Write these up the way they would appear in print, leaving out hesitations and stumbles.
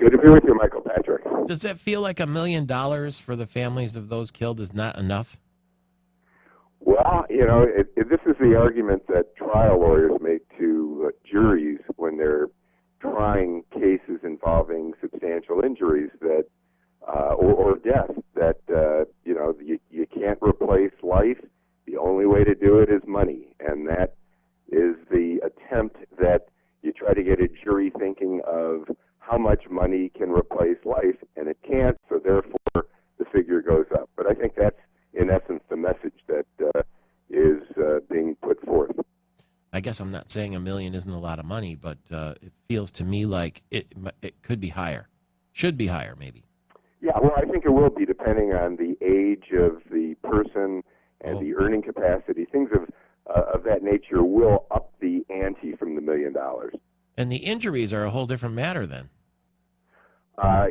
Good to be with you, Michael Patrick. Does it feel like $1 million for the families of those killed is not enough? Well, this is the argument that trial lawyers make to juries when they're trying cases involving substantial injuries that or death. That you can't replace life. The only way to do it is money, and that is the attempt that you try to get a jury thinking of how much money can replace life, and it can't. So therefore, the figure goes up. But I think that's in essence the message that is being put forth. I guess I'm not saying $1 million isn't a lot of money, but it feels to me like it could be higher, should be higher, maybe. Yeah, well, I think it will be depending on the age of the person and the earning capacity. Things of that nature will up the ante from the $1 million. And the injuries are a whole different matter then.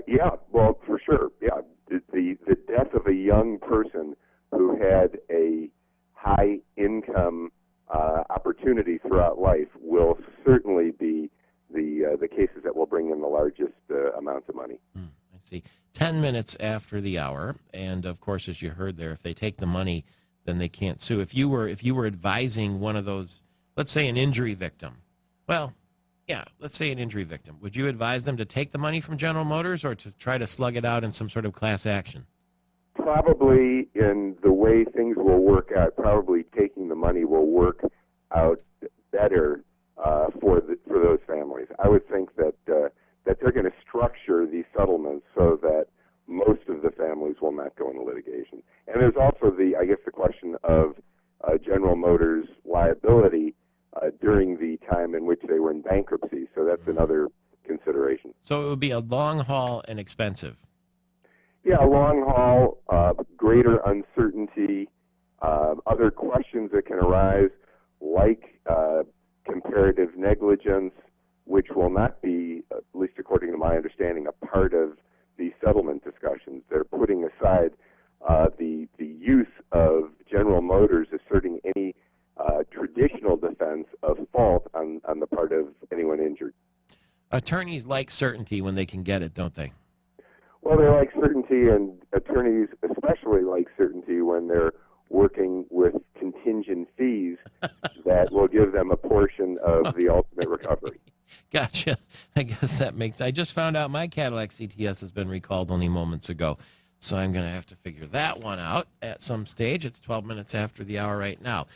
Yeah, well, for sure. Yeah, the death of a young person who had a high income opportunity throughout life will certainly be the cases that will bring in the largest amounts of money. I see. 10 minutes after the hour, and of course, as you heard there, if they take the money, then they can't sue. If you were advising one of those, let's say an injury victim, well, yeah, let's say an injury victim, would you advise them to take the money from General Motors or to try to slug it out in some sort of class action? Probably in the way things will work out, probably taking the money will work out better for those families. I would think that they're going to structure these settlements so that most of the families will not go into litigation. And there's also the question of General Motors' liability during the time in which they were in bankruptcy. So that's another consideration. So it would be a long haul and expensive. Yeah, long haul, greater uncertainty, other questions that can arise, like comparative negligence, which will not be, at least according to my understanding, a part of the settlement discussions. They're putting aside the use of General Motors asserting any traditional defense of fault on the part of anyone injured. Attorneys like certainty when they can get it, don't they? Well, they like certainty, and attorneys especially like certainty when they're working with contingent fees that will give them a portion of the ultimate recovery. Gotcha. I guess that makes... I just found out my Cadillac CTS has been recalled only moments ago, so I'm going to have to figure that one out at some stage. It's 12 minutes after the hour right now.